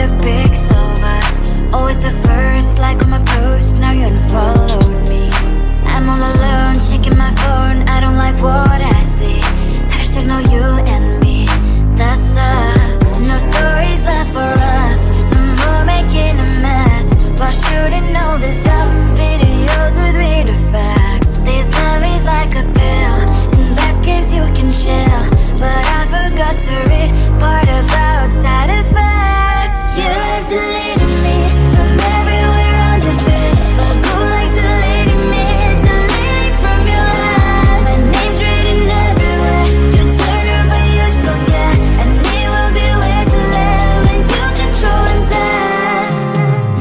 the pics of us. Always the first like on my post, now you unfollowed me. I'm all alone, checking my phone, I don't like what I see. Hashtag no you and me, that sucks. No stories left for us, no more making a mess. Why shouldn't know this dumb videos with weird effects? This love is like a pill, in best case you can chill, but I forgot to read part about side effects. You have deleted me from everywhere on your feed, but go like deleting me, deleting from your life. My name's written everywhere, you turn her but you still get, and it will be way too late when you control and set.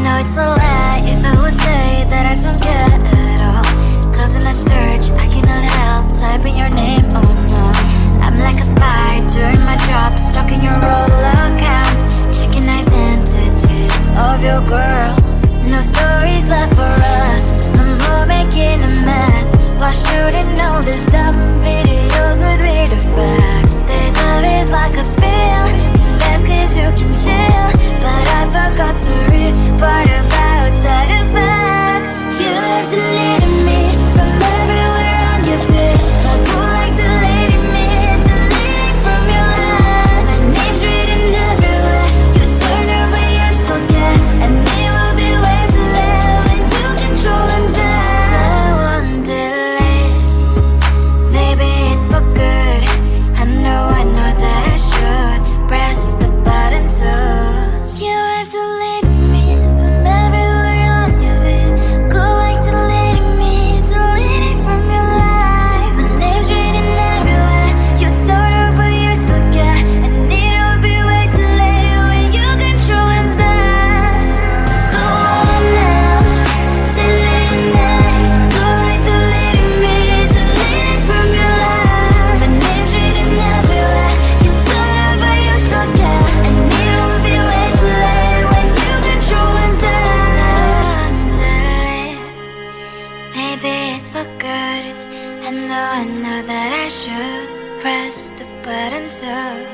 No, it's a lie if I would say that I don't care at all, cause in that search I cannot help typing your name, oh no. I'm like a spy doing my job, stalking your old accounts, checking identities of your girls. No stories left for us, no more making a mess. Why shouldn't know this dumb videos with weird effects? This love is like a pill, in best case you can chill, but I forgot to read part about side effects. You have deleted me from everywhere on your feed, but go like deleting me, deleting from your life. My name's written everywhere, you turn her but you still get, and it will be way too late when you control and tell. I won't delete, maybe it's for good. I know that I should press the button too. You have deleted me from everywhere on your feed, go like deleting me, deleting from your life. My name's written everywhere, you told her but you still get, and it will be way too late when you control and tell. Go on now, delete me, go like deleting me, deleting from your life. My name's written everywhere, you told her but you still get, and it will be way too late when you control and tell. Maybe it's for good. I know that I should press the button too.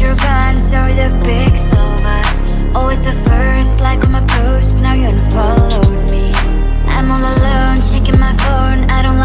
your guns, you're the pics of us. Always the first, like on my post, now you unfollowed me. I'm all alone, checking my phone, I don't